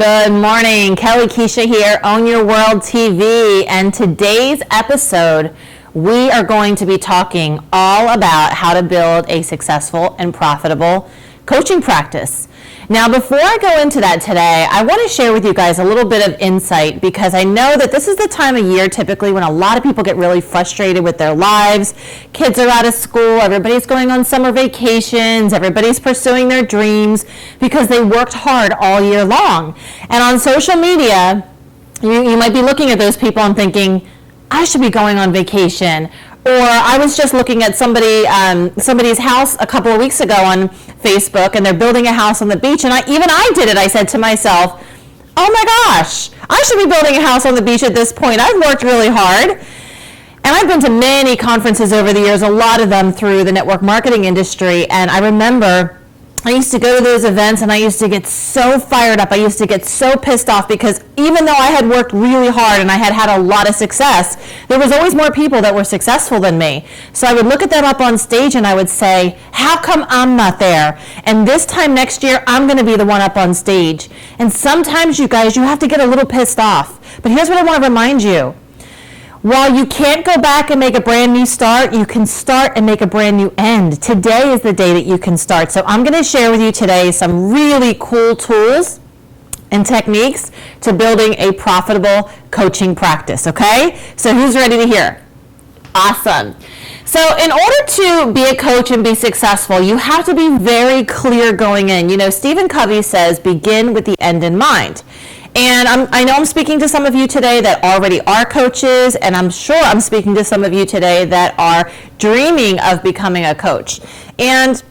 Good morning, Kellie Kuecha here, Own Your World TV, and today's episode, we are going to be talking all about how to build a successful and profitable coaching practice. Now, before I go into that today, I want to share with you guys a little bit of insight because I know that this is the time of year typically when a lot of people get really frustrated with their lives. Kids are out of school, everybody's going on summer vacations, everybody's pursuing their dreams because they worked hard all year long. And on social media, you might be looking at those people and thinking, I should be going on vacation. Or I was just looking at somebody's house a couple of weeks ago on Facebook, and they're building a house on the beach, and I did it. I said to myself, oh my gosh, I should be building a house on the beach at this point. I've worked really hard. And I've been to many conferences over the years, a lot of them through the network marketing industry, and I remember I used to go to those events and I used to get so fired up. I used to get so pissed off because even though I had worked really hard and I had had a lot of success, there was always more people that were successful than me. So I would look at them up on stage and I would say, how come I'm not there? And this time next year, I'm going to be the one up on stage. And sometimes, you guys, you have to get a little pissed off. But here's what I want to remind you. While you can't go back and make a brand new start, you can start and make a brand new end. Today is the day that you can start. So I'm going to share with you today some really cool tools and techniques to building a profitable coaching practice, okay? So who's ready to hear? Awesome. So in order to be a coach and be successful, you have to be very clear going in. You know, Stephen Covey says, begin with the end in mind. And I know I'm speaking to some of you today that already are coaches, and I'm sure I'm speaking to some of you today that are dreaming of becoming a coach. And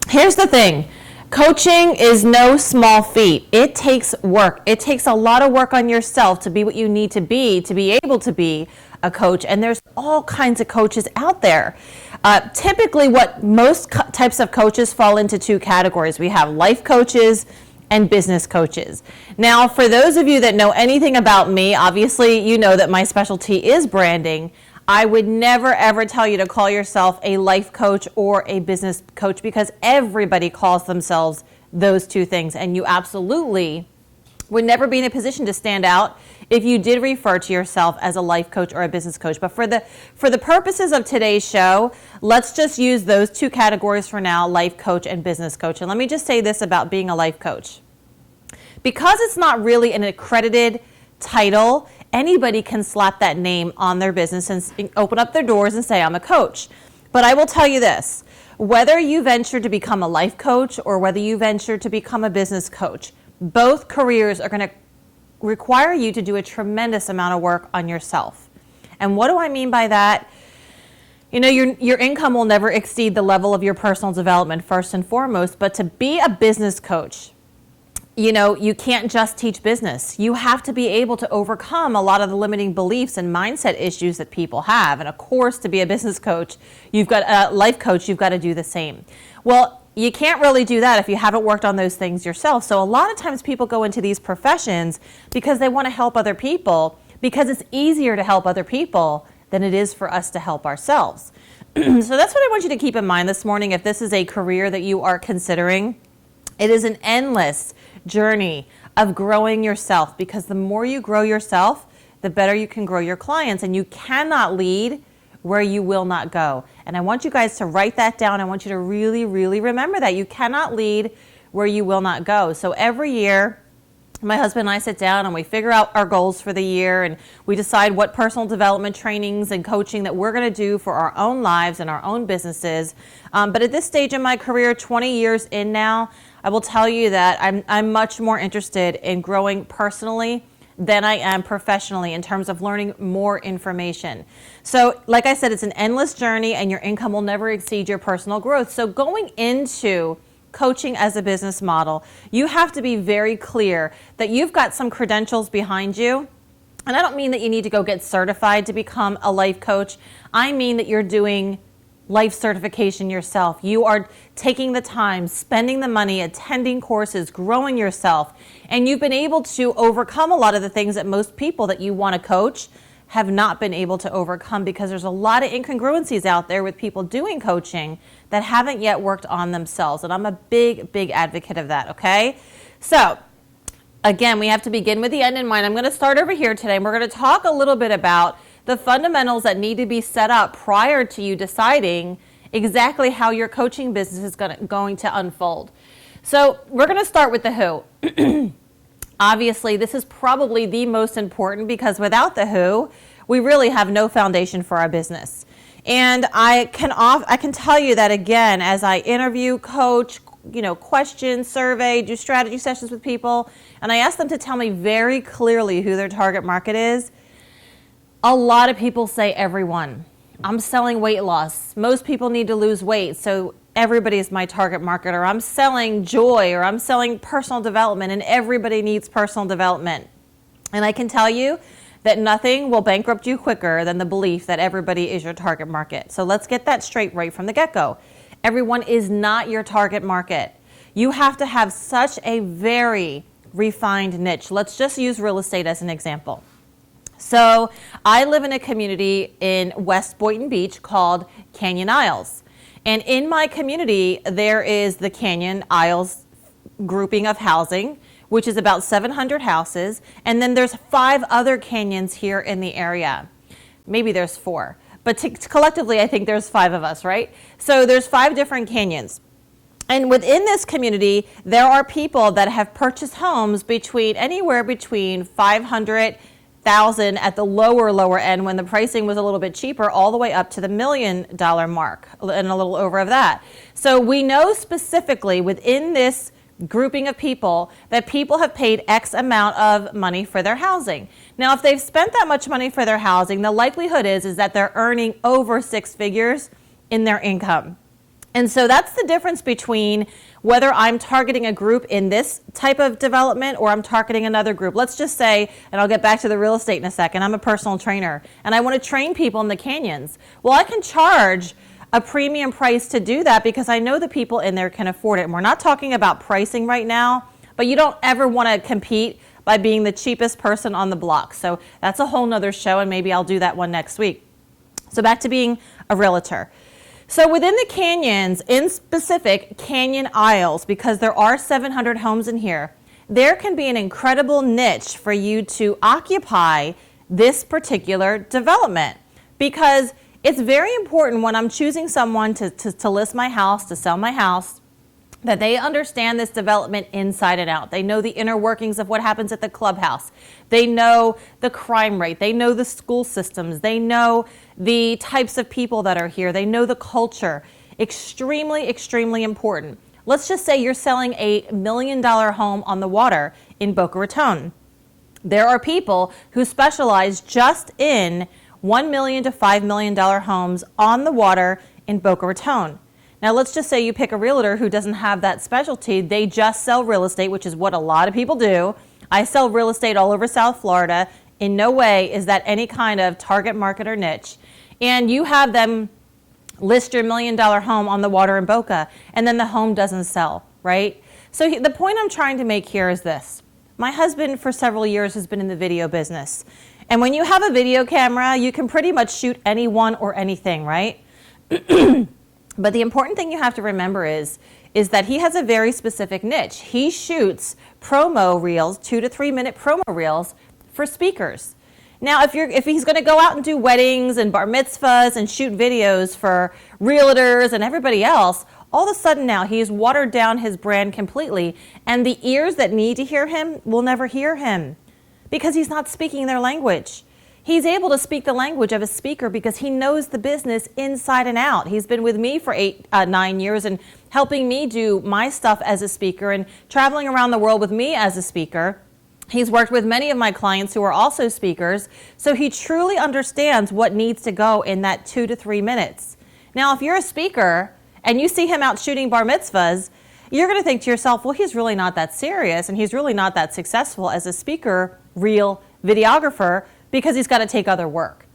here's the thing. Coaching is no small feat. It takes work. It takes a lot of work on yourself to be what you need to be able to be a coach. And there's all kinds of coaches out there. Typically, what most types of coaches fall into two categories. We have life coaches and business coaches. Now, for those of you that know anything about me, obviously you know that my specialty is branding. I would never ever tell you to call yourself a life coach or a business coach because everybody calls themselves those two things, and you absolutely would never be in a position to stand out if you did refer to yourself as a life coach or a business coach. But for the purposes of today's show, let's just use those two categories for now, life coach and business coach. And let me just say this about being a life coach. Because it's not really an accredited title, anybody can slap that name on their business and open up their doors and say, I'm a coach. But I will tell you this, whether you venture to become a life coach or whether you venture to become a business coach, both careers are going to require you to do a tremendous amount of work on yourself. And what do I mean by that? You know, your income will never exceed the level of your personal development first and foremost, but to be a business coach, you know, you can't just teach business. You have to be able to overcome a lot of the limiting beliefs and mindset issues that people have. And of course, to be a business coach, you've got a life coach, you've got to do the same. Well, you can't really do that if you haven't worked on those things yourself. So a lot of times people go into these professions because they want to help other people, because it's easier to help other people than it is for us to help ourselves. So that's what I want you to keep in mind this morning. If this is a career that you are considering, it is an endless journey of growing yourself, because the more you grow yourself, the better you can grow your clients, and you cannot lead where you will not go. And I want you guys to write that down. I want you to really, really remember that. You cannot lead where you will not go. So every year, my husband and I sit down and we figure out our goals for the year, and we decide what personal development trainings and coaching that we're going to do for our own lives and our own businesses. But at this stage in my career, 20 years in now, I will tell you that I'm much more interested in growing personally than I am professionally in terms of learning more information. So like I said, it's an endless journey, and your income will never exceed your personal growth. So going into coaching as a business model, you have to be very clear that you've got some credentials behind you. And I don't mean that you need to go get certified to become a life coach. I mean that you're doing life certification yourself. You are taking the time, spending the money, attending courses, growing yourself, and you've been able to overcome a lot of the things that most people that you want to coach have not been able to overcome, because there's a lot of incongruencies out there with people doing coaching that haven't yet worked on themselves. And I'm a big, big advocate of that, okay? So Again, we have to begin with the end in mind. I'm going to start over here today, and we're going to talk a little bit about the fundamentals that need to be set up prior to you deciding exactly how your coaching business is going to unfold. So we're going to start with the who. Obviously, this is probably the most important, because without the who, we really have no foundation for our business. And I can tell you that, again, as I interview, coach, question, survey, do strategy sessions with people, and I ask them to tell me very clearly who their target market is, a lot of people say everyone. I'm selling weight loss. Most people need to lose weight, so everybody is my target market. Or I'm selling joy, or I'm selling personal development, and everybody needs personal development. And I can tell you that nothing will bankrupt you quicker than the belief that everybody is your target market. So let's get that straight right from the get-go. Everyone is not your target market. You have to have such a very refined niche. Let's just use real estate as an example. So I live in a community in West Boynton Beach called Canyon Isles. And in my community, there is the Canyon Isles grouping of housing, which is about 700 houses. And then there's 5 other canyons here in the area. Maybe there's 4. But collectively, I think there's 5 of us, right? So there's 5 different canyons. And within this community, there are people that have purchased homes anywhere between 500,000 at the lower end, when the pricing was a little bit cheaper, all the way up to the $1 million mark and a little over of that. So we know specifically within this grouping of people that people have paid X amount of money for their housing. Now, if they've spent that much money for their housing, the likelihood is that they're earning over 6 figures in their income. And so that's the difference between whether I'm targeting a group in this type of development or I'm targeting another group. Let's just say, and I'll get back to the real estate in a second, I'm a personal trainer and I want to train people in the canyons. Well, I can charge a premium price to do that because I know the people in there can afford it. And we're not talking about pricing right now, but you don't ever want to compete by being the cheapest person on the block. So that's a whole nother show, and maybe I'll do that one next week. So back to being a realtor. So within the canyons, in specific Canyon Isles, because there are 700 homes in here, there can be an incredible niche for you to occupy this particular development, because it's very important when I'm choosing someone to list my house, to sell my house, that they understand this development inside and out. They know the inner workings of what happens at the clubhouse. They know the crime rate. They know the school systems. They know the types of people that are here. They know the culture. Extremely, extremely important. Let's just say you're selling a $1 million home on the water in Boca Raton. There are people who specialize just in $1 million to $5 million homes on the water in Boca Raton. Now, let's just say you pick a realtor who doesn't have that specialty. They just sell real estate, which is what a lot of people do. I sell real estate all over South Florida. In no way is that any kind of target market or niche. And you have them list your $1 million home on the water in Boca, and then the home doesn't sell, right? So the point I'm trying to make here is this. My husband, for several years, has been in the video business. And when you have a video camera, you can pretty much shoot anyone or anything, right? But the important thing you have to remember is that he has a very specific niche. He shoots promo reels, 2 to 3 minute promo reels for speakers. Now, if he's going to go out and do weddings and bar mitzvahs and shoot videos for realtors and everybody else, all of a sudden now he's watered down his brand completely, and the ears that need to hear him will never hear him because he's not speaking their language. He's able to speak the language of a speaker because he knows the business inside and out. He's been with me for 9 years and helping me do my stuff as a speaker and traveling around the world with me as a speaker. He's worked with many of my clients who are also speakers, so he truly understands what needs to go in that 2 to 3 minutes. Now, if you're a speaker and you see him out shooting bar mitzvahs, you're going to think to yourself, well, he's really not that serious and he's really not that successful as a speaker, reel videographer, because he's got to take other work.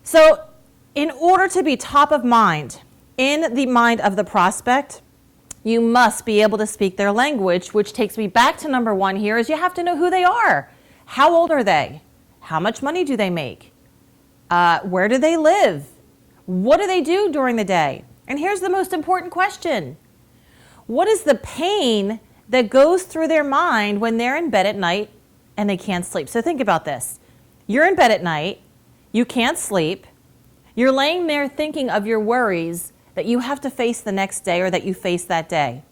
So in order to be top of mind in the mind of the prospect, you must be able to speak their language, which takes me back to number 1 here, is you have to know who they are. How old are they? How much money do they make? Where do they live? What do they do during the day? And here's the most important question. What is the pain that goes through their mind when they're in bed at night and they can't sleep. So think about this. You're in bed at night, you can't sleep, you're laying there thinking of your worries that you have to face the next day or that you face that day.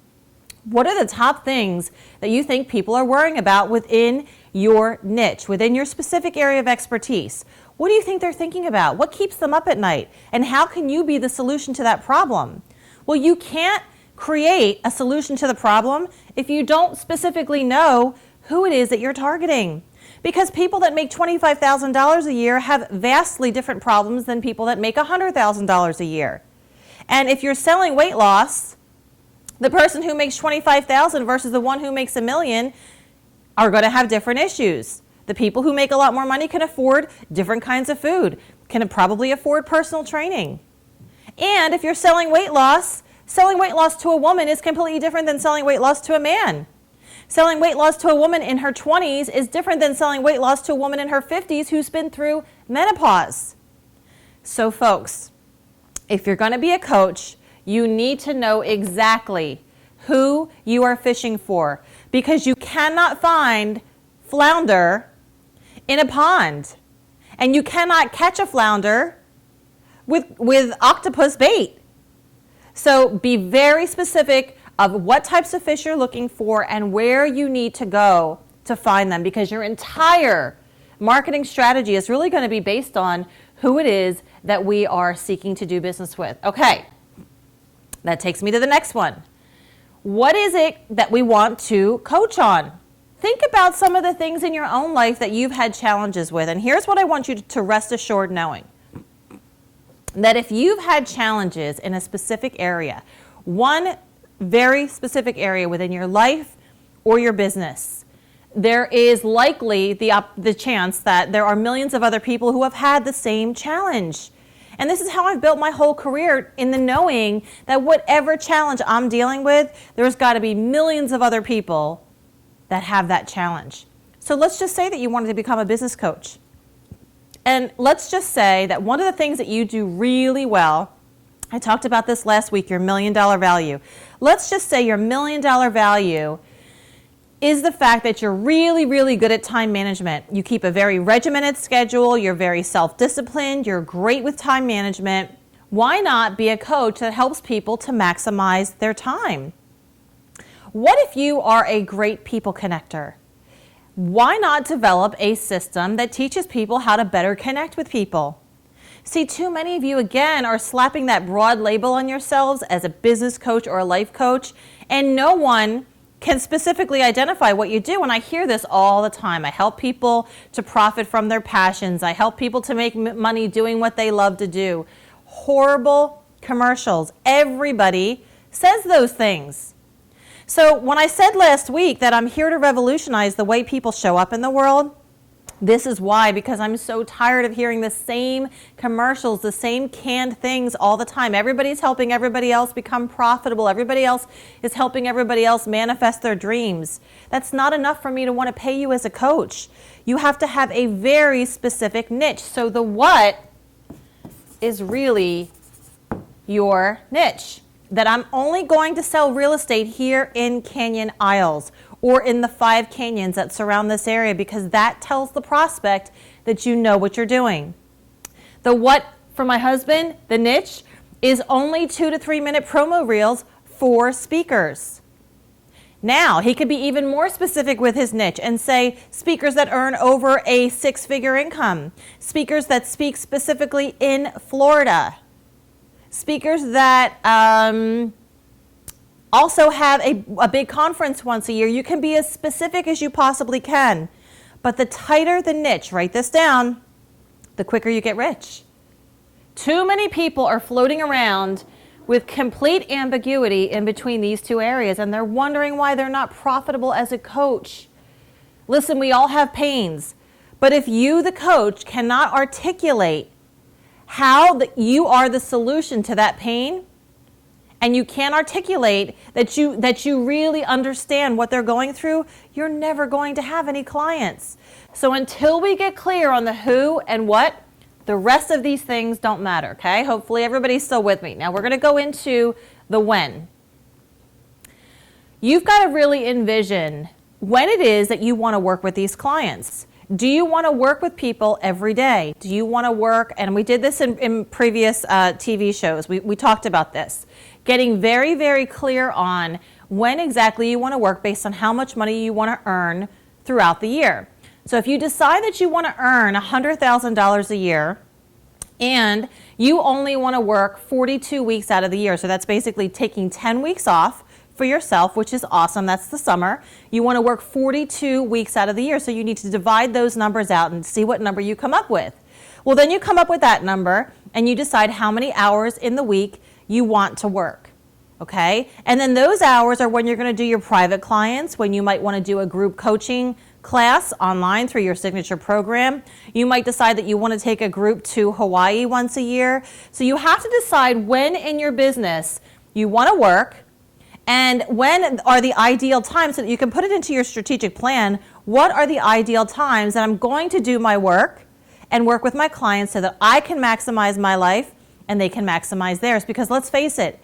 What are the top things that you think people are worrying about within your niche, within your specific area of expertise? What do you think they're thinking about? What keeps them up at night? And how can you be the solution to that problem? Well, you can't create a solution to the problem if you don't specifically know who it is that you're targeting. Because people that make $25,000 a year have vastly different problems than people that make $100,000 a year. And if you're selling weight loss, the person who makes $25,000 versus the one who makes $1 million are going to have different issues. The people who make a lot more money can afford different kinds of food, can probably afford personal training. And if you're selling weight loss to a woman is completely different than selling weight loss to a man. Selling weight loss to a woman in her 20s is different than selling weight loss to a woman in her 50s who's been through menopause. So folks, if you're going to be a coach, you need to know exactly who you are fishing for, because you cannot find flounder in a pond, and you cannot catch a flounder with octopus bait. So be very specific of what types of fish you're looking for and where you need to go to find them, because your entire marketing strategy is really going to be based on who it is that we are seeking to do business with. Okay, that takes me to the next one. What is it that we want to coach on? Think about some of the things in your own life that you've had challenges with, and here's what I want you to rest assured knowing. That if you've had challenges in a specific area, one very specific area within your life or your business, there is likely the chance that there are millions of other people who have had the same challenge. And this is how I've built my whole career, in the knowing that whatever challenge I'm dealing with, there's got to be millions of other people that have that challenge. So let's just say that you wanted to become a business coach. And let's just say that one of the things that you do really well, I talked about this last week, your $1 million value. Let's just say your $1 million value is the fact that you're really, really good at time management. You keep a very regimented schedule, you're very self-disciplined, you're great with time management. Why not be a coach that helps people to maximize their time? What if you are a great people connector? Why not develop a system that teaches people how to better connect with people? See, too many of you, again, are slapping that broad label on yourselves as a business coach or a life coach, and no one can specifically identify what you do. And I hear this all the time. I help people to profit from their passions. I help people to make money doing what they love to do. Horrible commercials. Everybody says those things. So when I said last week that I'm here to revolutionize the way people show up in the world, this is why, because I'm so tired of hearing the same commercials, the same canned things all the time. Everybody's helping everybody else become profitable. Everybody else is helping everybody else manifest their dreams. That's not enough for me to want to pay you as a coach. You have to have a very specific niche. So the what is really your niche. That I'm only going to sell real estate here in Canyon Isles or in the 5 canyons that surround this area, because that tells the prospect that you know what you're doing. The what for my husband, the niche, is only 2 to 3 minute promo reels for speakers. Now, he could be even more specific with his niche and say speakers that earn over a 6-figure income, speakers that speak specifically in Florida, speakers that also have a big conference once a year. You can be as specific as you possibly can. But the tighter the niche, write this down, the quicker you get rich. Too many people are floating around with complete ambiguity in between these two areas, and they're wondering why they're not profitable as a coach. Listen, we all have pains. But if you, the coach, cannot articulate how you are the solution to that pain, and you can't articulate that you really understand what they're going through, you're never going to have any clients. So until we get clear on the who and what, the rest of these things don't matter, okay? Hopefully everybody's still with me. Now we're going to go into the when. you've got to really envision when it is that you want to work with these clients. Do you want to work with people every day? Do you want to work, and we did this in previous TV shows, we talked about this, getting very, very clear on when exactly you want to work based on how much money you want to earn throughout the year. So if you decide that you want to earn $100,000 a year and you only want to work 42 weeks out of the year, so that's basically taking 10 weeks off for yourself, which is awesome. That's the summer. You want to work 42 weeks out of the year, so you need to divide those numbers out and see what number you come up with. Well, then you come up with that number and you decide how many hours in the week you want to work, okay? And then those hours are when you're going to do your private clients, when you might want to do a group coaching class online through your signature program. You might decide that you want to take a group to Hawaii once a year. So you have to decide when in your business you want to work, and when are the ideal times so that you can put it into your strategic plan. What are the ideal times that I'm going to do my work and work with my clients so that I can maximize my life and they can maximize theirs? Because let's face it,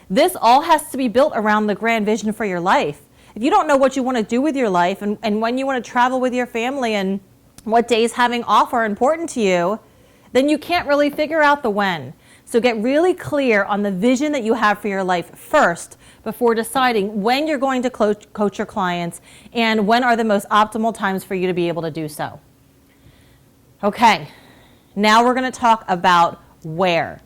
this all has to be built around the grand vision for your life. If you don't know what you want to do with your life and when you want to travel with your family and what days having off are important to you, then you can't really figure out the when. So get really clear on the vision that you have for your life first before deciding when you're going to coach your clients and when are the most optimal times for you to be able to do so. Okay, now we're going to talk about where.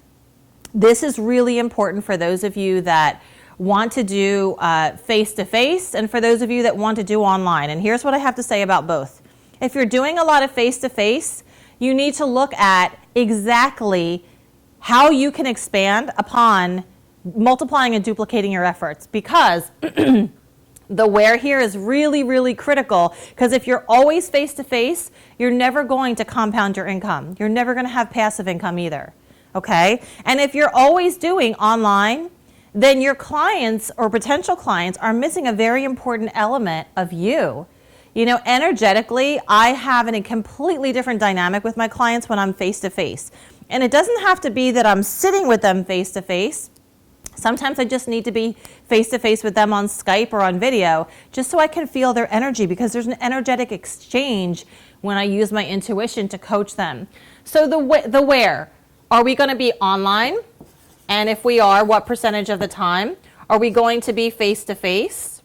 This is really important for those of you that want to do face-to-face and for those of you that want to do online. And here's what I have to say about both. If you're doing a lot of face-to-face, you need to look at exactly how you can expand upon multiplying and duplicating your efforts, because the where here is really, really critical, because if you're always face-to-face, you're never going to compound your income. You're never going to have passive income either, okay? And if you're always doing online, then your clients or potential clients are missing a very important element of you. You know, energetically, I have a completely different dynamic with my clients when I'm face-to-face. And it doesn't have to be that I'm sitting with them face-to-face. Sometimes I just need to be face-to-face with them on Skype or on video just so I can feel their energy, because there's an energetic exchange when I use my intuition to coach them. So the where. Are we going to be online? And if we are, what percentage of the time? Are we going to be face-to-face?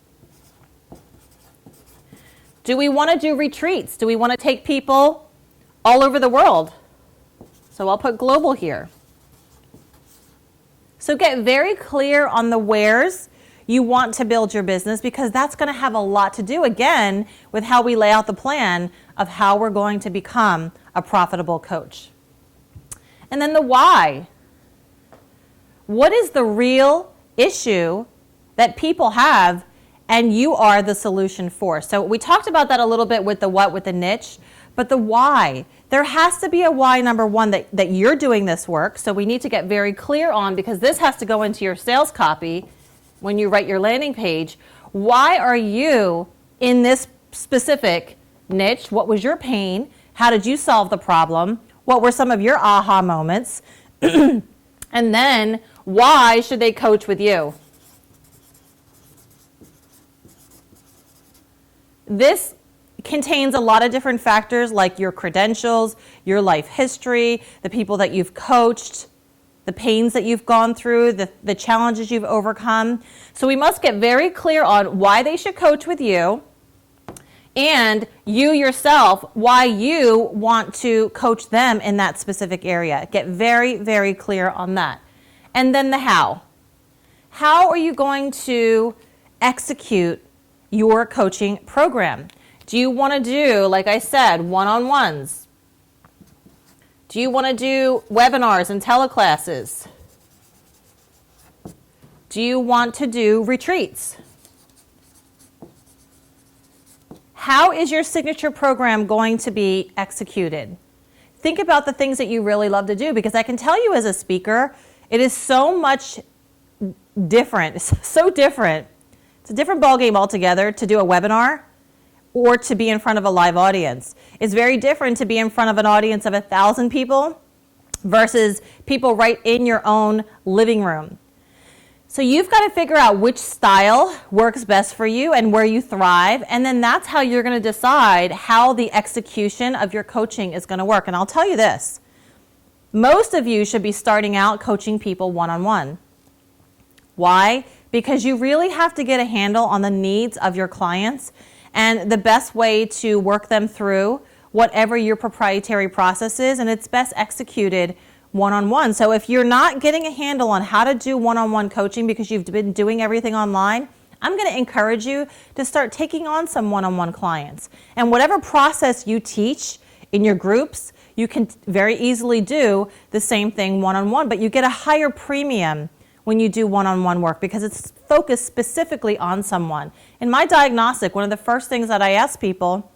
Do we want to do retreats? Do we want to take people all over the world? So I'll put global here. So get very clear on the wheres you want to build your business, because that's going to have a lot to do, again, with how we lay out the plan of how we're going to become a profitable coach. And then the why. What is the real issue that people have and you are the solution for? So we talked about that a little bit with the what, with the niche, but the why. There has to be a why, number one, that you're doing this work. So we need to get very clear on, because this has to go into your sales copy when you write your landing page. Why are you in this specific niche? What was your pain? How did you solve the problem? What were some of your aha moments? And then why should they coach with you? This contains a lot of different factors, like your credentials, your life history, the people that you've coached, the pains that you've gone through, the challenges you've overcome. So we must get very clear on why they should coach with you, and you yourself, why you want to coach them in that specific area. Get very, very clear on that. And then the how. How are you going to execute your coaching program? Do you want to do, like I said, one-on-ones? Do you want to do webinars and teleclasses? Do you want to do retreats? How is your signature program going to be executed? Think about the things that you really love to do, because I can tell you as a speaker, it is so much different. It's so different. It's a different ballgame altogether to do a webinar or to be in front of a live audience. It's very different to be in front of an audience of 1,000 people versus people right in your own living room. So you've got to figure out which style works best for you and where you thrive. And then that's how you're going to decide how the execution of your coaching is going to work. And I'll tell you this, most of you should be starting out coaching people one-on-one. Why? Because you really have to get a handle on the needs of your clients and the best way to work them through whatever your proprietary process is, and it's best executed one-on-one. So if you're not getting a handle on how to do one-on-one coaching because you've been doing everything online, I'm going to encourage you to start taking on some one-on-one clients. And whatever process you teach in your groups, you can very easily do the same thing one-on-one, but you get a higher premium when you do one-on-one work because it's focused specifically on someone. In my diagnostic, one of the first things that I ask people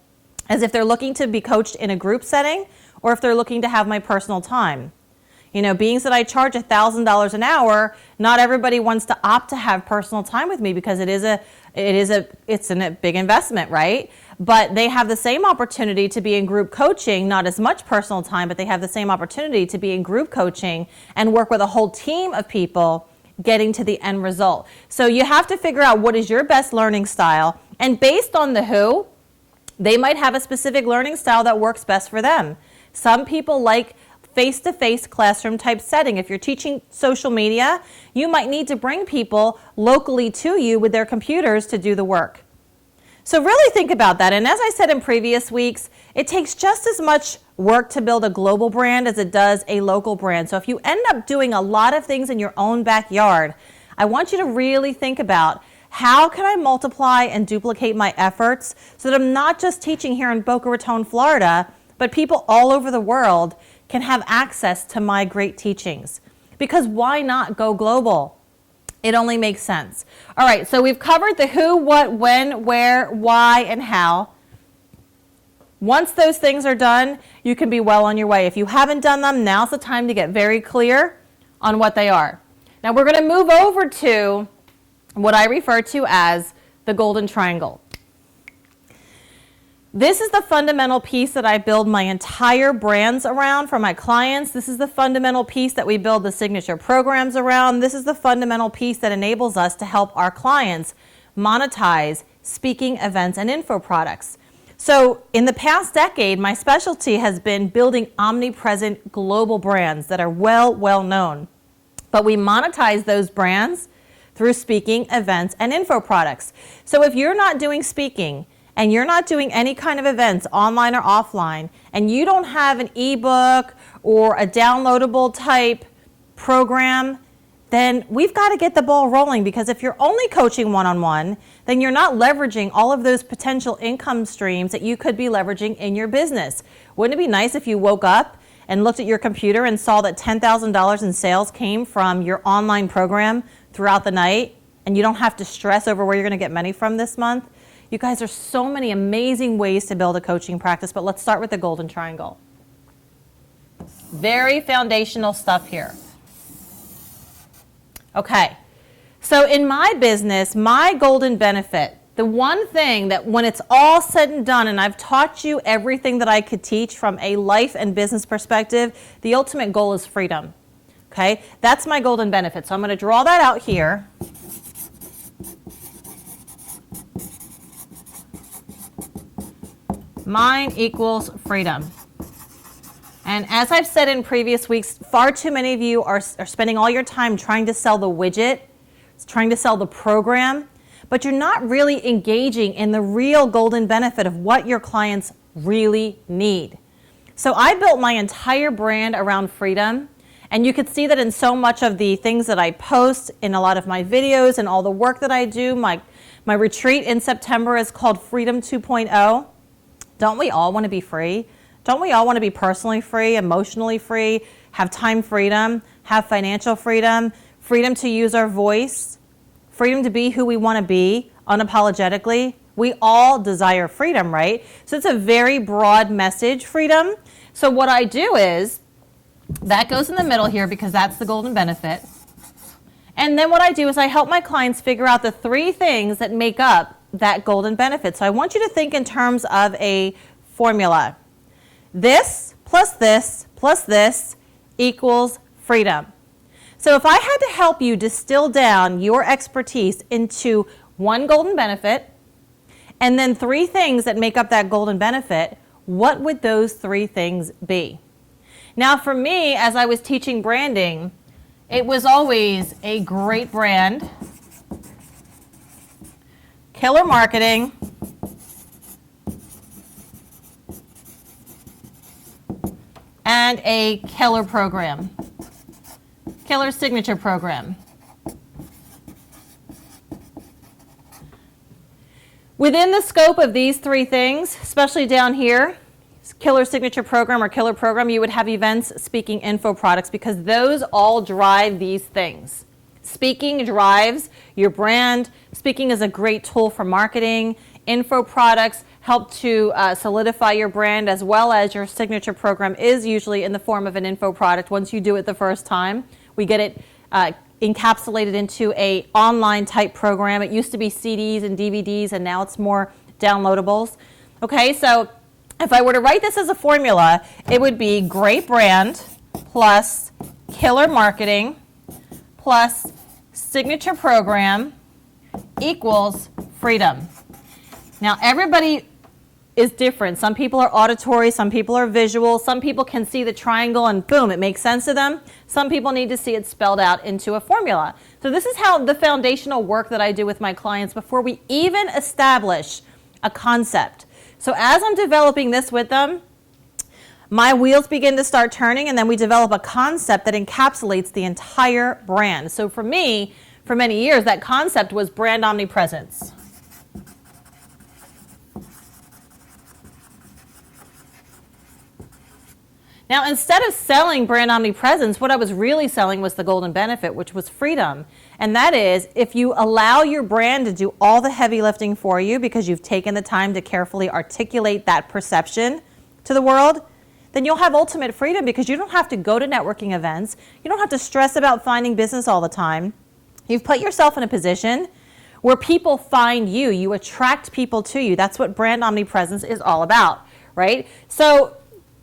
is if they're looking to be coached in a group setting or if they're looking to have my personal time. You know, being that I charge $1,000 an hour, not everybody wants to opt to have personal time with me because it's a big investment, right? But they have the same opportunity to be in group coaching, not as much personal time, but they have the same opportunity to be in group coaching and work with a whole team of people getting to the end result. So you have to figure out what is your best learning style, and based on the who, they might have a specific learning style that works best for them. Some people like face-to-face classroom type setting. If you're teaching social media, you might need to bring people locally to you with their computers to do the work. So really think about that. And as I said in previous weeks, it takes just as much work to build a global brand as it does a local brand. So if you end up doing a lot of things in your own backyard, I want you to really think about how can I multiply and duplicate my efforts so that I'm not just teaching here in Boca Raton, Florida, but people all over the world can have access to my great teachings. Because why not go global? It only makes sense. All right, so we've covered the who, what, when, where, why, and how. Once those things are done, you can be well on your way. If you haven't done them, now's the time to get very clear on what they are. Now we're going to move over to what I refer to as the golden triangle. This is the fundamental piece that I build my entire brands around for my clients. This is the fundamental piece that we build the signature programs around. This is the fundamental piece that enables us to help our clients monetize speaking events and info products. So in the past decade, my specialty has been building omnipresent global brands that are well known. But we monetize those brands through speaking events and info products. So if you're not doing speaking, and you're not doing any kind of events online or offline, and you don't have an ebook or a downloadable type program, then we've got to get the ball rolling, because if you're only coaching one-on-one, then you're not leveraging all of those potential income streams that you could be leveraging in your business. Wouldn't it be nice if you woke up and looked at your computer and saw that $10,000 in sales came from your online program throughout the night, and you don't have to stress over where you're going to get money from this month? You guys, there's so many amazing ways to build a coaching practice, but let's start with the golden triangle. Very foundational stuff here. Okay, so in my business, my golden benefit, the one thing that when it's all said and done, and I've taught you everything that I could teach from a life and business perspective, the ultimate goal is freedom. Okay, that's my golden benefit. So I'm going to draw that out here. Mine equals freedom. And as I've said in previous weeks, far too many of you are spending all your time trying to sell the widget, trying to sell the program, but you're not really engaging in the real golden benefit of what your clients really need. So I built my entire brand around freedom, and you could see that in so much of the things that I post, in a lot of my videos and all the work that I do. My retreat in September is called Freedom 2.0. Don't we all want to be free? Don't we all want to be personally free, emotionally free, have time freedom, have financial freedom, freedom to use our voice, freedom to be who we want to be unapologetically? We all desire freedom, right? So it's a very broad message, freedom. So what I do is, that goes in the middle here because that's the golden benefit. And then what I do is I help my clients figure out the three things that make up that golden benefit. So I want you to think in terms of a formula. This plus this plus this equals freedom. So if I had to help you distill down your expertise into one golden benefit and then 3 things that make up that golden benefit, what would those 3 things be? Now for me, as I was teaching branding, it was always a great brand, killer marketing, and a killer program, killer signature program. Within the scope of these 3 things, especially down here, killer signature program or killer program, you would have events, speaking, info, products, because those all drive these things. Speaking drives your brand. Speaking is a great tool for marketing. Info products help to solidify your brand, as well as your signature program is usually in the form of an info product. Once you do it the first time, we get it encapsulated into a online type program. It used to be CDs and DVDs, and now it's more downloadables. Okay, so if I were to write this as a formula, it would be great brand plus killer marketing plus signature program equals freedom. Now everybody is different. Some people are auditory, some people are visual, some people can see the triangle and boom, it makes sense to them. Some people need to see it spelled out into a formula. So this is how the foundational work that I do with my clients before we even establish a concept. So as I'm developing this with them, my wheels begin to start turning, and then we develop a concept that encapsulates the entire brand. So for me, for many years, that concept was brand omnipresence. Now, instead of selling brand omnipresence, what I was really selling was the golden benefit, which was freedom. And that is, if you allow your brand to do all the heavy lifting for you because you've taken the time to carefully articulate that perception to the world, then you'll have ultimate freedom because you don't have to go to networking events. You don't have to stress about finding business all the time. You've put yourself in a position where people find you. You attract people to you. That's what brand omnipresence is all about, right? So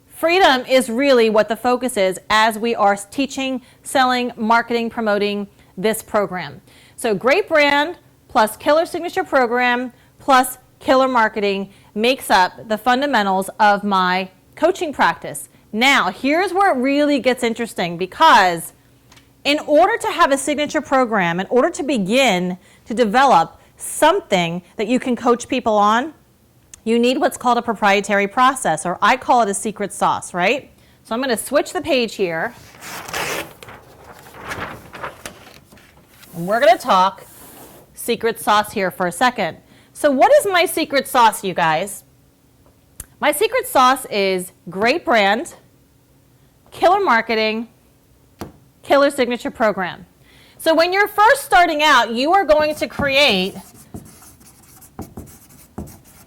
freedom is really what the focus is as we are teaching, selling, marketing, promoting this program. So great brand plus killer signature program plus killer marketing makes up the fundamentals of my coaching practice. Now, here's where it really gets interesting, because in order to have a signature program, in order to begin to develop something that you can coach people on, you need what's called a proprietary process, or I call it a secret sauce, right? So I'm going to switch the page here. And we're going to talk secret sauce here for a second. So what is my secret sauce, you guys? My secret sauce is great brand, killer marketing, killer signature program. So when you're first starting out, you are going to create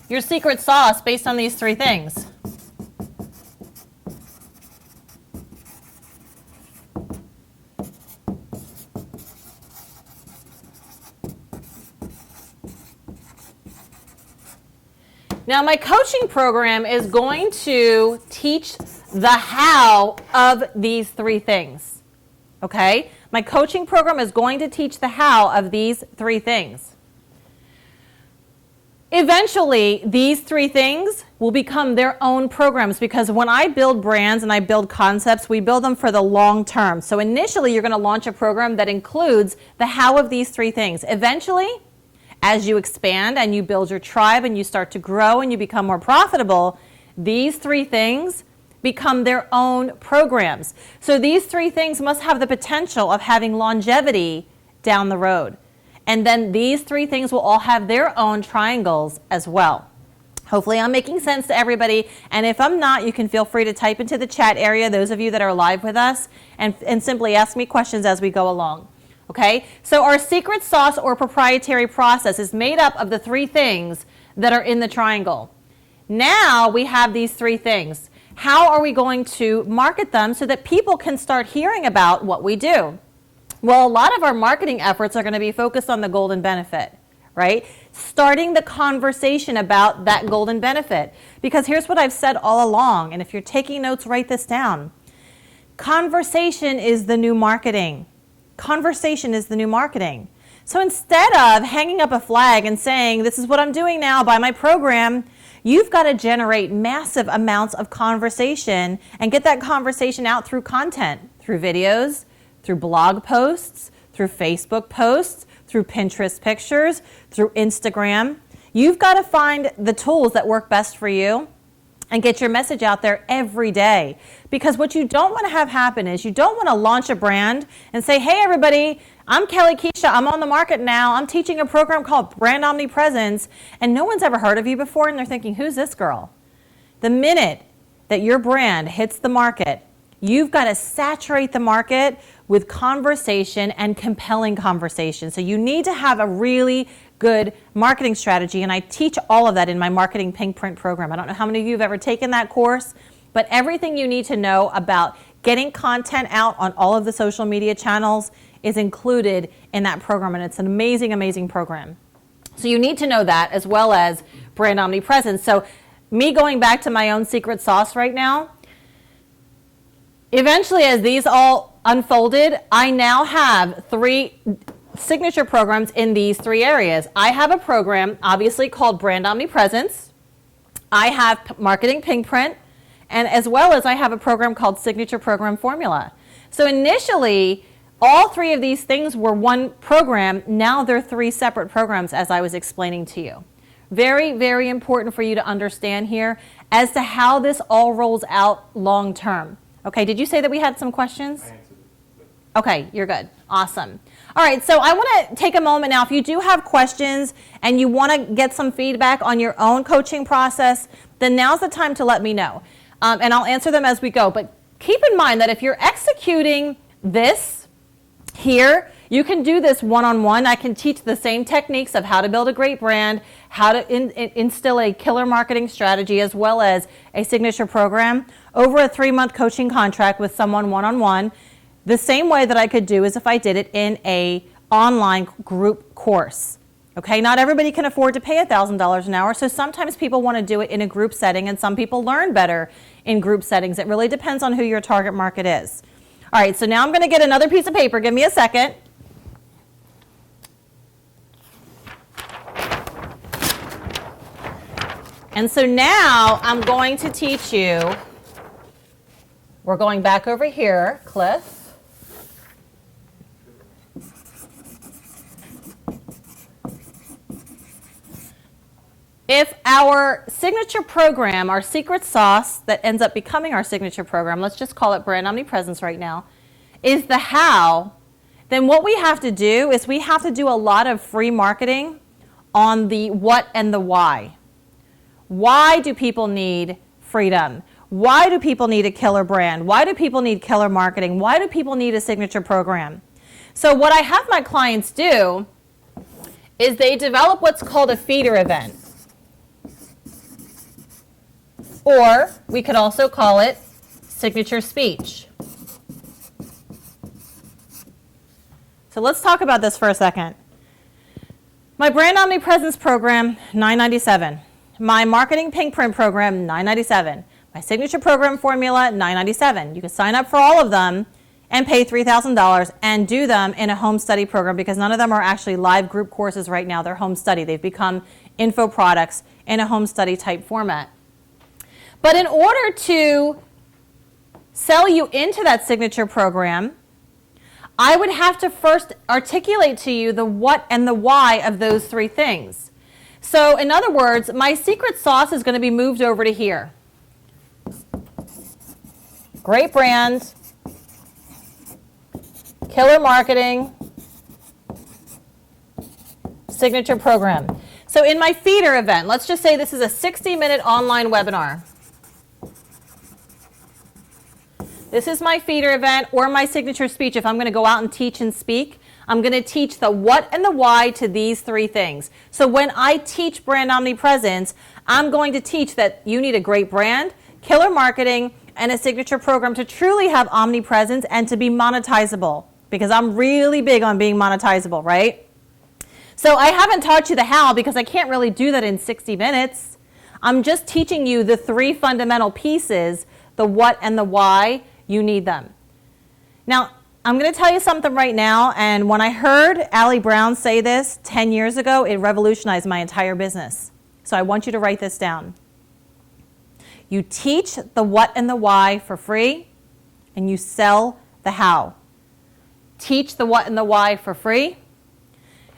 your secret sauce based on these 3 things. Now, my coaching program is going to teach the how of these 3 things, okay? My coaching program is going to teach the how of these 3 things. Eventually, these 3 things will become their own programs, because when I build brands and I build concepts, we build them for the long term. So initially, you're going to launch a program that includes the how of these 3 things. Eventually, as you expand and you build your tribe and you start to grow and you become more profitable, these 3 things become their own programs. So these 3 things must have the potential of having longevity down the road. And then these 3 things will all have their own triangles as well. Hopefully I'm making sense to everybody. And if I'm not, you can feel free to type into the chat area, those of you that are live with us, and simply ask me questions as we go along. Okay, so our secret sauce or proprietary process is made up of the 3 things that are in the triangle. Now we have these 3 things. How are we going to market them so that people can start hearing about what we do? Well, a lot of our marketing efforts are going to be focused on the golden benefit, right? Starting the conversation about that golden benefit. Because here's what I've said all along, and if you're taking notes, write this down. Conversation is the new marketing. Conversation is the new marketing. So instead of hanging up a flag and saying, this is what I'm doing now, buy my program, you've got to generate massive amounts of conversation and get that conversation out through content, through videos, through blog posts, through Facebook posts, through Pinterest pictures, through Instagram. You've got to find the tools that work best for you and get your message out there every day. Because what you don't want to have happen is you don't want to launch a brand and say, hey everybody, I'm Kellie Kuecha, I'm on the market now, I'm teaching a program called Brand Omnipresence, and no one's ever heard of you before, and they're thinking, who's this girl? The minute that your brand hits the market, you've got to saturate the market with conversation and compelling conversation. So you need to have a really good marketing strategy, and I teach all of that in my Marketing Pink Print program. I don't know how many of you have ever taken that course, but everything you need to know about getting content out on all of the social media channels is included in that program, and it's an amazing, amazing program. So you need to know that, as well as brand omnipresence. So me going back to my own secret sauce right now, eventually as these all unfolded, I now have 3 signature programs in these 3 areas. I have a program obviously called Brand Omnipresence. I have Marketing Pink Print, and as well as I have a program called Signature Program Formula. So initially, all 3 of these things were one program. Now they're 3 separate programs, as I was explaining to you. Very, very important for you to understand here as to how this all rolls out long term. Okay, did you say that we had some questions? I answered it. Okay, you're good. Awesome. All right, so I want to take a moment now. If you do have questions and you want to get some feedback on your own coaching process, then now's the time to let me know. And I'll answer them as we go. But keep in mind that if you're executing this here, you can do this one-on-one. I can teach the same techniques of how to build a great brand, how to instill a killer marketing strategy, as well as a signature program over a 3-month coaching contract with someone one-on-one. The same way that I could do is if I did it in a online group course. Okay, not everybody can afford to pay $1,000 an hour, so sometimes people want to do it in a group setting, and some people learn better in group settings. It really depends on who your target market is. All right, so now I'm going to get another piece of paper. Give me a second. And so now I'm going to teach you, we're going back over here, Cliff. If our signature program, our secret sauce that ends up becoming our signature program, let's just call it Brand Omnipresence right now, is the how, then what we have to do is we have to do a lot of free marketing on the what and the why. Why do people need freedom? Why do people need a killer brand? Why do people need killer marketing? Why do people need a signature program? So what I have my clients do is they develop what's called a feeder event. Or we could also call it signature speech. So let's talk about this for a second. My Brand Omnipresence program, $997. My Marketing Pink Print program, $997. My Signature Program Formula, $997. You can sign up for all of them and pay $3,000 and do them in a home study program, because none of them are actually live group courses right now. They're home study. They've become info products in a home study type format. But in order to sell you into that signature program, I would have to first articulate to you the what and the why of those 3 things. So in other words, my secret sauce is going to be moved over to here. Great brand, killer marketing, signature program. So in my feeder event, let's just say this is a 60-minute online webinar. This is my feeder event or my signature speech. If I'm going to go out and teach and speak, I'm going to teach the what and the why to these 3 things. So when I teach Brand Omnipresence, I'm going to teach that you need a great brand, killer marketing, and a signature program to truly have omnipresence and to be monetizable, because I'm really big on being monetizable, right? So I haven't taught you the how because I can't really do that in 60 minutes. I'm just teaching you the 3 fundamental pieces, the what and the why you need them. Now, I'm going to tell you something right now, and when I heard Allie Brown say this 10 years ago, it revolutionized my entire business. So I want you to write this down. You teach the what and the why for free, and you sell the how. Teach the what and the why for free,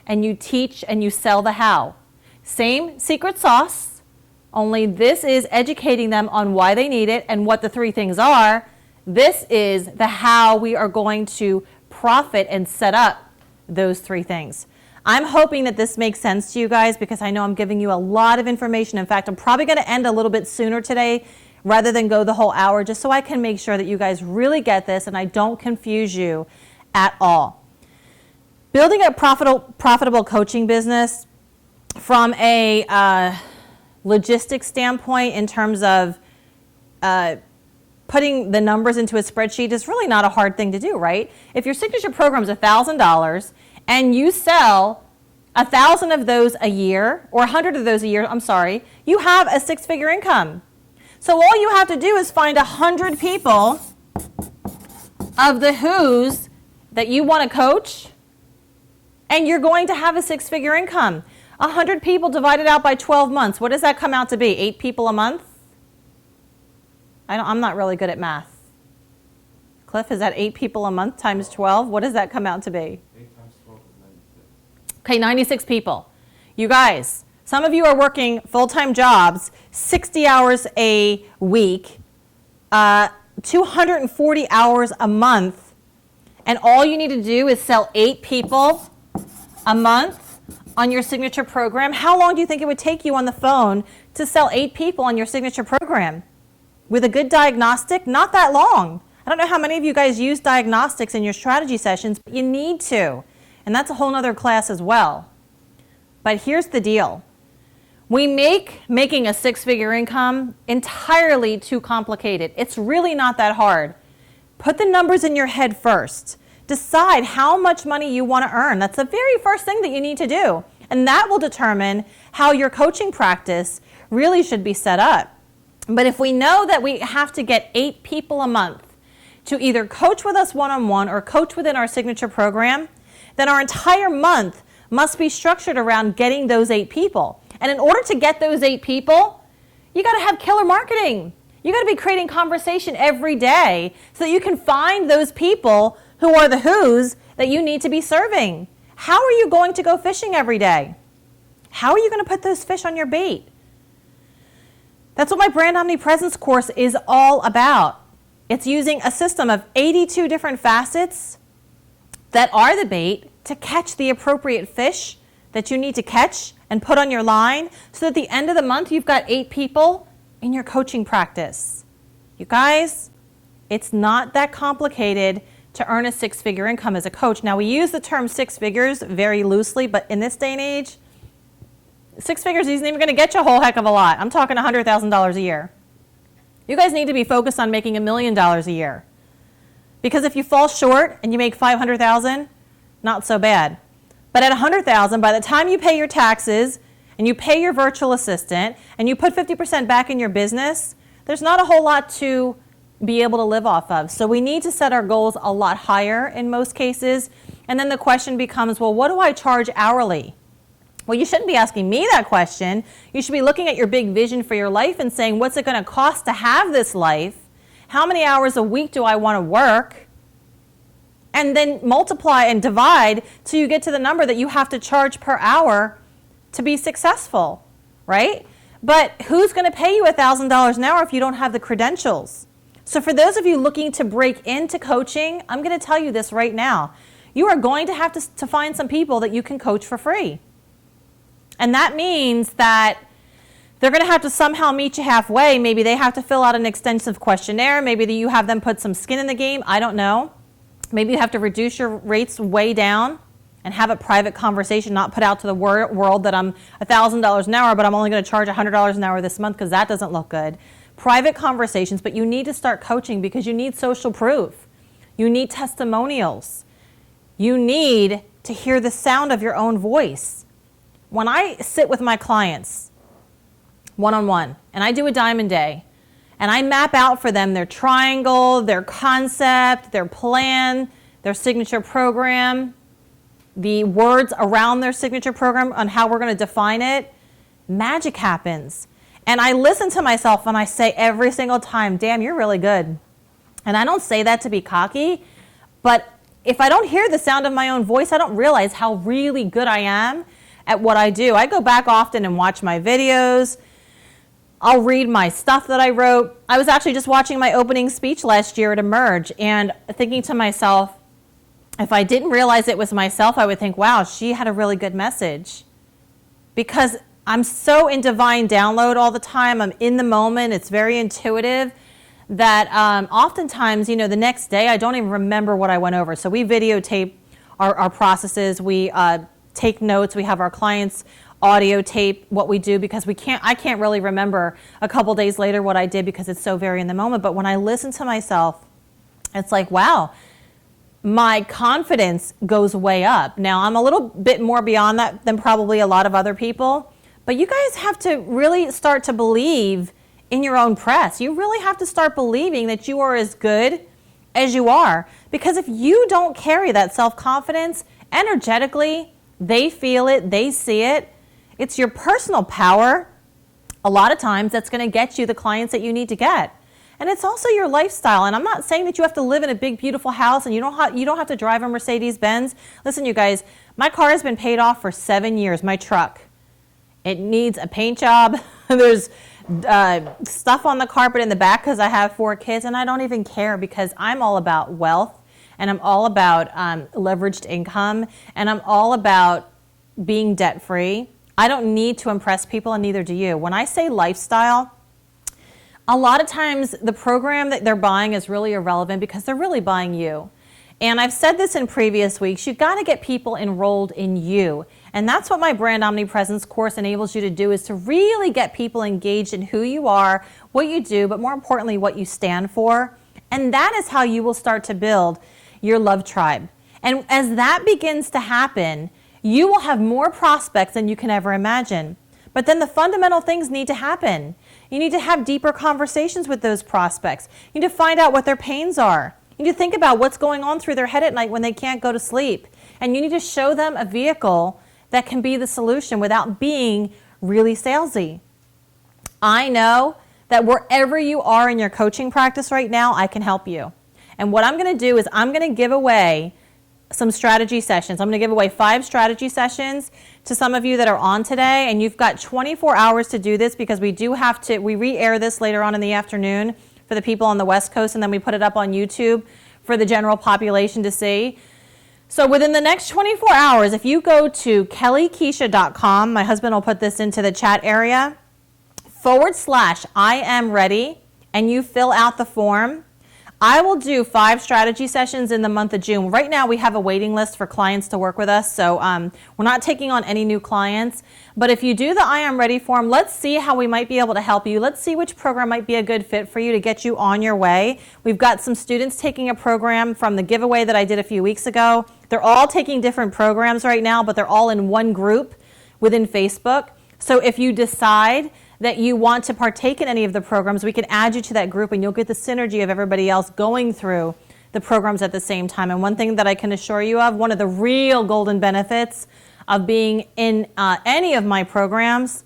and you teach and you sell the how. Same secret sauce, only this is educating them on why they need it and what the three things are. This is the how we are going to profit and set up those three things. I'm hoping that this makes sense to you guys because I know I'm giving you a lot of information. In fact, I'm probably going to end a little bit sooner today rather than go the whole hour, just so I can make sure that you guys really get this and I don't confuse you at all. Building a profitable coaching business from a logistics standpoint in terms of putting the numbers into a spreadsheet is really not a hard thing to do, right? If your signature program is $1,000 and you sell 1,000 of those a year, or 100 of those a year, you have a six-figure income. So all you have to do is find 100 people of the who's that you want to coach, and you're going to have a six-figure income. 100 people divided out by 12 months. What does that come out to be? 8 people a month? I'm not really good at math. Cliff, is that 8 people a month times 12? What does that come out to be? 8 times 12 is 96. Okay, 96 people. You guys, some of you are working full-time jobs, 60 hours a week, 240 hours a month, and all you need to do is sell 8 people a month on your signature program. How long do you think it would take you on the phone to sell 8 people on your signature program? With a good diagnostic, not that long. I don't know how many of you guys use diagnostics in your strategy sessions, but you need to. And that's a whole nother class as well. But here's the deal. We make making a six-figure income entirely too complicated. It's really not that hard. Put the numbers in your head first. Decide how much money you want to earn. That's the very first thing that you need to do. And that will determine how your coaching practice really should be set up. But if we know that we have to get 8 people a month to either coach with us one-on-one or coach within our signature program, then our entire month must be structured around getting those 8 people. And in order to get those 8 people, you got to have killer marketing. You got to be creating conversation every day so that you can find those people who are the who's that you need to be serving. How are you going to go fishing every day? How are you going to put those fish on your bait? That's what my Brand Omnipresence course is all about. It's using a system of 82 different facets that are the bait to catch the appropriate fish that you need to catch and put on your line so that at the end of the month you've got 8 people in your coaching practice. You guys, it's not that complicated to earn a six-figure income as a coach. Now, we use the term 6 figures very loosely, but in this day and age, 6 figures isn't even going to get you a whole heck of a lot. I'm talking $100,000 a year. You guys need to be focused on making $1 million a year. Because if you fall short and you make $500,000, not so bad. But at $100,000, by the time you pay your taxes and you pay your virtual assistant and you put 50% back in your business, there's not a whole lot to be able to live off of. So we need to set our goals a lot higher in most cases. And then the question becomes, well, what do I charge hourly? Well, you shouldn't be asking me that question. You should be looking at your big vision for your life and saying, what's it going to cost to have this life? How many hours a week do I want to work? And then multiply and divide till you get to the number that you have to charge per hour to be successful, right? But who's going to pay you $1,000 an hour if you don't have the credentials? So for those of you looking to break into coaching, I'm going to tell you this right now. You are going to have to find some people that you can coach for free. And that means that they're going to have to somehow meet you halfway. Maybe they have to fill out an extensive questionnaire. Maybe you have them put some skin in the game. I don't know. Maybe you have to reduce your rates way down and have a private conversation, not put out to the world that I'm $1,000 an hour, but I'm only going to charge $100 an hour this month because that doesn't look good. Private conversations, but you need to start coaching because you need social proof. You need testimonials. You need to hear the sound of your own voice. When I sit with my clients one-on-one and I do a diamond day and I map out for them their triangle, their concept, their plan, their signature program, the words around their signature program on how we're going to define it, magic happens. And I listen to myself and I say every single time, damn, you're really good. And I don't say that to be cocky, but if I don't hear the sound of my own voice, I don't realize how really good I am at what I do. I go back often and watch my videos. I'll read my stuff that I wrote. I was actually just watching my opening speech last year at Emerge and thinking to myself, if I didn't realize it was myself, I would think, wow, she had a really good message. Because I'm so in divine download all the time. I'm in the moment. It's very intuitive that oftentimes, the next day I don't even remember what I went over. So we videotape our processes. We take notes. We have our clients audio tape what we do because I can't really remember a couple days later what I did because it's so very in the moment. But when I listen to myself, it's like, wow, my confidence goes way up. Now, I'm a little bit more beyond that than probably a lot of other people, but you guys have to really start to believe in your own press. You really have to start believing that you are as good as you are, because if you don't carry that self-confidence energetically, they feel it, they see it. It's your personal power, a lot of times, that's going to get you the clients that you need to get. And it's also your lifestyle. And I'm not saying that you have to live in a big, beautiful house and you don't have to drive a Mercedes-Benz. Listen, you guys, my car has been paid off for 7 years, my truck. It needs a paint job. There's stuff on the carpet in the back because I have 4 kids, and I don't even care because I'm all about wealth, and I'm all about leveraged income, and I'm all about being debt-free. I don't need to impress people, and neither do you. When I say lifestyle, a lot of times the program that they're buying is really irrelevant because they're really buying you. And I've said this in previous weeks, you've got to get people enrolled in you. And that's what my Brand Omnipresence course enables you to do, is to really get people engaged in who you are, what you do, but more importantly, what you stand for. And that is how you will start to build your love tribe. And as that begins to happen, you will have more prospects than you can ever imagine. But then the fundamental things need to happen. You need to have deeper conversations with those prospects. You need to find out what their pains are. You need to think about what's going on through their head at night when they can't go to sleep. And you need to show them a vehicle that can be the solution without being really salesy. I know that wherever you are in your coaching practice right now, I can help you. And what I'm going to do is I'm going to give away some strategy sessions. I'm going to give away 5 strategy sessions to some of you that are on today, and you've got 24 hours to do this because we re-air this later on in the afternoon for the people on the West Coast, and then we put it up on YouTube for the general population to see. So within the next 24 hours, if you go to kelliekuecha.com, my husband will put this into the chat area, /I am ready, and you fill out the form, I will do 5 strategy sessions in the month of June. Right now we have a waiting list for clients to work with us, so we're not taking on any new clients. But if you do the I am ready form, let's see how we might be able to help you. Let's see which program might be a good fit for you to get you on your way. We've got some students taking a program from the giveaway that I did a few weeks ago. They're all taking different programs right now, but they're all in one group within Facebook. So if you decide that you want to partake in any of the programs, we can add you to that group and you'll get the synergy of everybody else going through the programs at the same time. And one thing that I can assure you of, one of the real golden benefits of being in any of my programs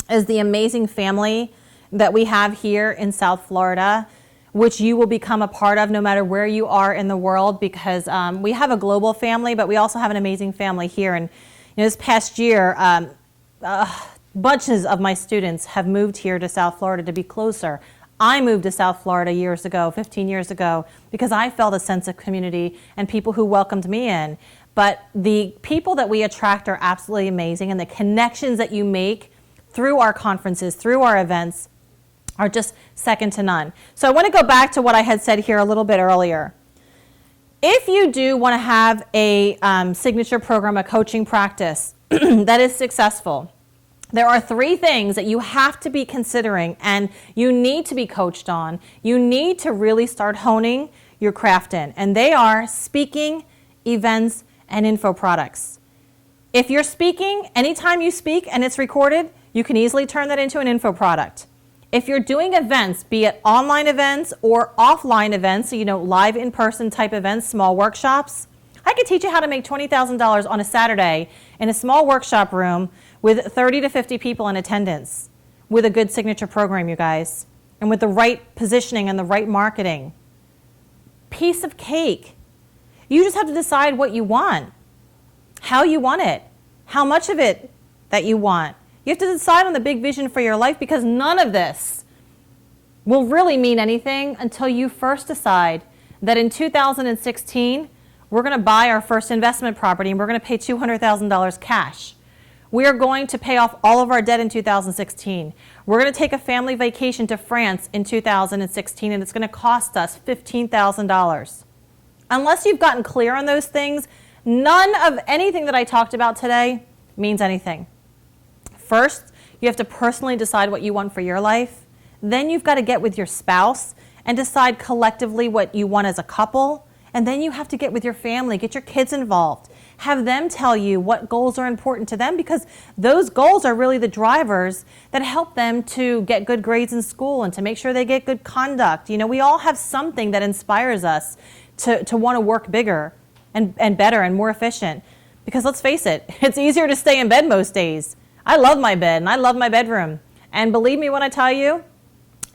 is the amazing family that we have here in South Florida, which you will become a part of no matter where you are in the world, because we have a global family, but we also have an amazing family here. And this past year, bunches of my students have moved here to South Florida to be closer. I moved to South Florida 15 years ago, because I felt a sense of community and people who welcomed me in. But the people that we attract are absolutely amazing, and the connections that you make through our conferences, through our events, are just second to none. So I want to go back to what I had said here a little bit earlier. If you do want to have a signature program, a coaching practice that is successful, there are 3 things that you have to be considering and you need to be coached on. You need to really start honing your craft in, and they are speaking, events, and info products. If you're speaking, anytime you speak and it's recorded, you can easily turn that into an info product. If you're doing events, be it online events or offline events, so live in-person type events, small workshops, I could teach you how to make $20,000 on a Saturday in a small workshop room with 30 to 50 people in attendance with a good signature program, you guys, and with the right positioning and the right marketing. Piece of cake. You just have to decide what you want, how you want it, how much of it that you want. You have to decide on the big vision for your life, because none of this will really mean anything until you first decide that in 2016, we're going to buy our first investment property and we're going to pay $200,000 cash. We are going to pay off all of our debt in 2016. We're going to take a family vacation to France in 2016, and it's going to cost us $15,000. Unless you've gotten clear on those things, none of anything that I talked about today means anything. First, you have to personally decide what you want for your life. Then you've got to get with your spouse and decide collectively what you want as a couple. And then you have to get with your family, get your kids involved. Have them tell you what goals are important to them, because those goals are really the drivers that help them to get good grades in school and to make sure they get good conduct. We all have something that inspires us to want to work bigger and better and more efficient. Because let's face it, it's easier to stay in bed most days. I love my bed and I love my bedroom. And believe me when I tell you,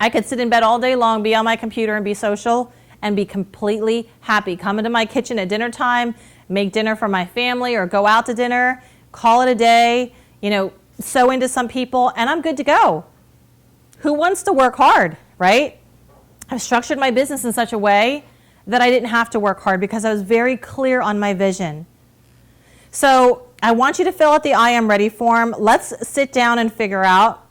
I could sit in bed all day long, be on my computer and be social and be completely happy. Come into my kitchen at dinner time, make dinner for my family or go out to dinner, call it a day, sew into some people, and I'm good to go. Who wants to work hard, right? I've structured my business in such a way that I didn't have to work hard because I was very clear on my vision. So I want you to fill out the I am ready form. Let's sit down and figure out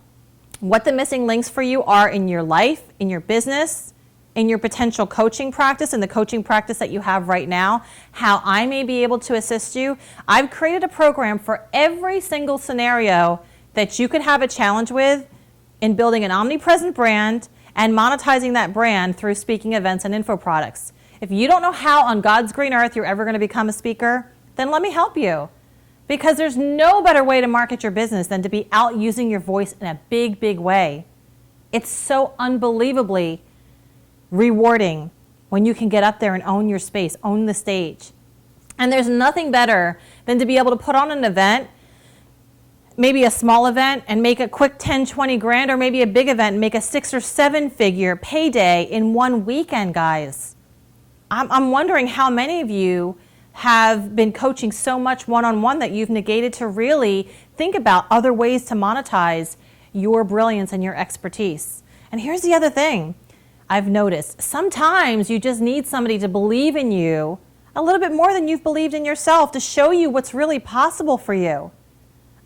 what the missing links for you are in your life, in your business, in your potential coaching practice, in the coaching practice that you have right now, how I may be able to assist you. I've created a program for every single scenario that you could have a challenge with in building an omnipresent brand and monetizing that brand through speaking events and info products. If you don't know how on God's green earth you're ever going to become a speaker, then let me help you. Because there's no better way to market your business than to be out using your voice in a big, big way. It's so unbelievably rewarding when you can get up there and own your space, own the stage. And there's nothing better than to be able to put on an event, maybe a small event, and make a quick 10, 20 grand, or maybe a big event and make a 6 or 7 figure payday in one weekend, guys. I'm wondering how many of you have been coaching so much one-on-one that you've negated to really think about other ways to monetize your brilliance and your expertise. And here's the other thing I've noticed. Sometimes you just need somebody to believe in you a little bit more than you've believed in yourself, to show you what's really possible for you.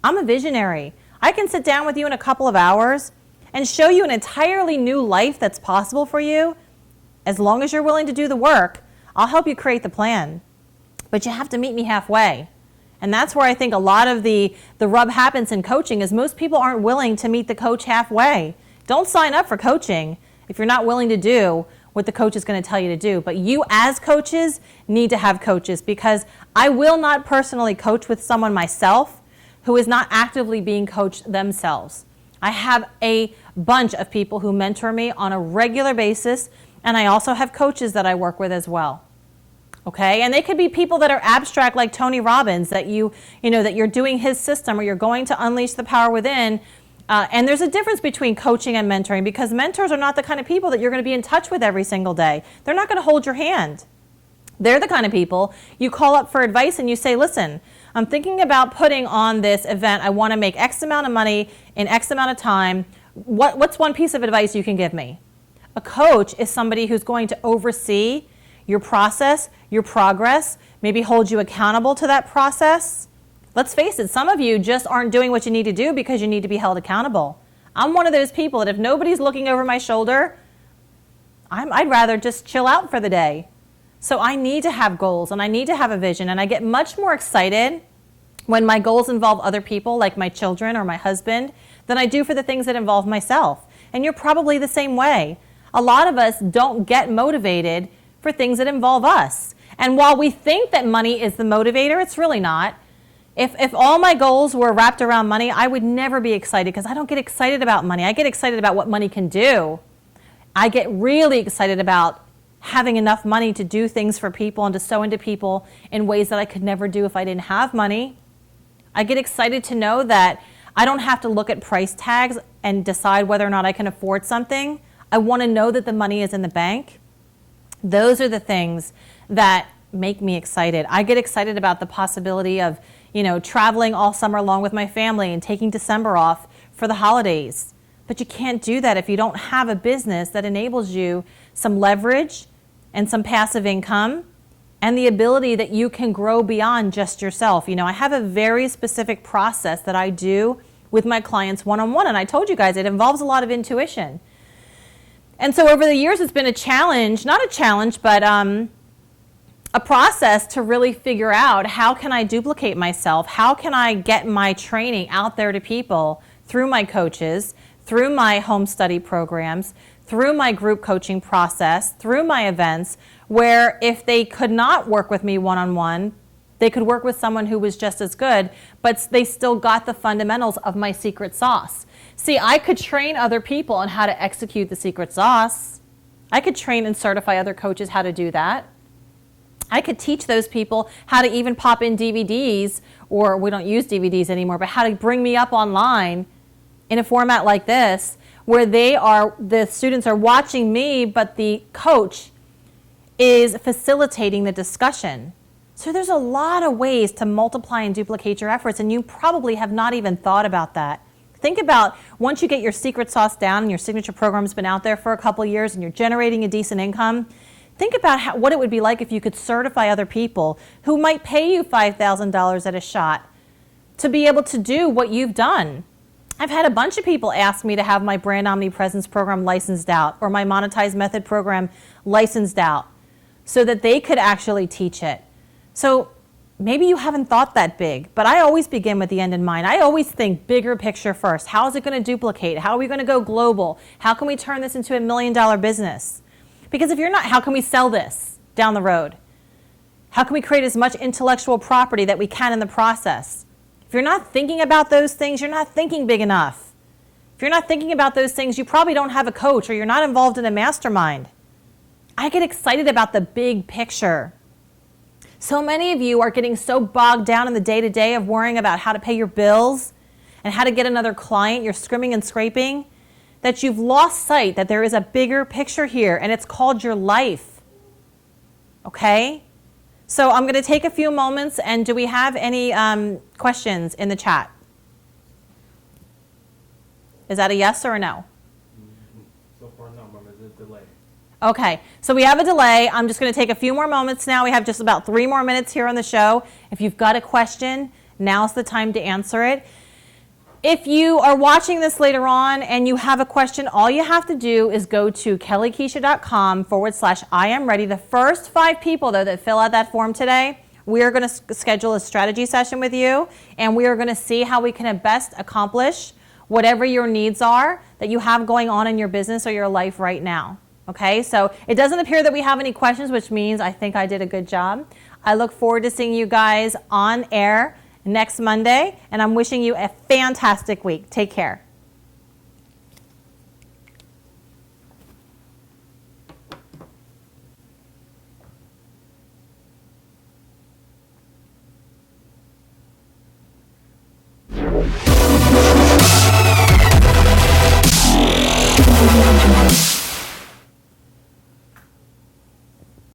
I'm a visionary. I can sit down with you in a couple of hours and show you an entirely new life that's possible for you. As long as you're willing to do the work, I'll help you create the plan. But you have to meet me halfway. And that's where I think a lot of the rub happens in coaching, is most people aren't willing to meet the coach halfway. Don't sign up for coaching if you're not willing to do what the coach is going to tell you to do. But you as coaches need to have coaches, because I will not personally coach with someone myself who is not actively being coached themselves. I have a bunch of people who mentor me on a regular basis, and I also have coaches that I work with as well. Okay, and they could be people that are abstract, like Tony Robbins, that that you're doing his system, or you're going to unleash the power within. And there's a difference between coaching and mentoring, because mentors are not the kind of people that you're going to be in touch with every single day. They're not going to hold your hand. They're the kind of people you call up for advice and you say, listen, I'm thinking about putting on this event. I want to make X amount of money in X amount of time. What's one piece of advice you can give me? A coach is somebody who's going to oversee your process, your progress, maybe hold you accountable to that process. Let's face it, some of you just aren't doing what you need to do because you need to be held accountable. I'm one of those people that if nobody's looking over my shoulder, I'd rather just chill out for the day. So I need to have goals and I need to have a vision, and I get much more excited when my goals involve other people, like my children or my husband, than I do for the things that involve myself. And you're probably the same way. A lot of us don't get motivated for things that involve us. And while we think that money is the motivator, it's really not. If all my goals were wrapped around money, I would never be excited because I don't get excited about money. I get excited about what money can do. I get really excited about having enough money to do things for people and to sow into people in ways that I could never do if I didn't have money. I get excited to know that I don't have to look at price tags and decide whether or not I can afford something. I want to know that the money is in the bank. Those are the things that make me excited. I get excited about the possibility of, traveling all summer long with my family and taking December off for the holidays. But you can't do that if you don't have a business that enables you some leverage and some passive income and the ability that you can grow beyond just yourself. I have a very specific process that I do with my clients one-on-one, and I told you guys it involves a lot of intuition. And so over the years, it's been a challenge, not a challenge, but a process to really figure out how can I duplicate myself? How can I get my training out there to people through my coaches, through my home study programs, through my group coaching process, through my events, where if they could not work with me one-on-one, they could work with someone who was just as good, but they still got the fundamentals of my secret sauce. See, I could train other people on how to execute the secret sauce. I could train and certify other coaches how to do that. I could teach those people how to even pop in DVDs, or we don't use DVDs anymore, but how to bring me up online in a format like this, where the students are watching me, but the coach is facilitating the discussion. So there's a lot of ways to multiply and duplicate your efforts, and you probably have not even thought about that. Think about once you get your secret sauce down and your signature program's been out there for a couple years and you're generating a decent income, think about what it would be like if you could certify other people who might pay you $5,000 at a shot to be able to do what you've done. I've had a bunch of people ask me to have my brand omnipresence program licensed out or my monetized method program licensed out so that they could actually teach it. So maybe you haven't thought that big, but I always begin with the end in mind. I always think bigger picture first. How is it going to duplicate? How are we going to go global? How can we turn this into $1 million business? Because if you're not, how can we sell this down the road? How can we create as much intellectual property that we can in the process? If you're not thinking about those things, you're not thinking big enough. If you're not thinking about those things, you probably don't have a coach or you're not involved in a mastermind. I get excited about the big picture. So many of you are getting so bogged down in the day-to-day of worrying about how to pay your bills and how to get another client. You're scrimming and scraping that you've lost sight that there is a bigger picture here, and it's called your life. Okay? So I'm going to take a few moments, and do we have any questions in the chat? Is that a yes or a no? So far, no, but there's a delay. Okay, so we have a delay. I'm just going to take a few more moments now. We have just about 3 more minutes here on the show. If you've got a question, now's the time to answer it. If you are watching this later on and you have a question, all you have to do is go to kelliekuecha.com/I am ready. The first 5 people, though, that fill out that form today, we are going to schedule a strategy session with you, and we are going to see how we can best accomplish whatever your needs are that you have going on in your business or your life right now. Okay, so it doesn't appear that we have any questions, which means I think I did a good job. I look forward to seeing you guys on air next Monday, and I'm wishing you a fantastic week. Take care.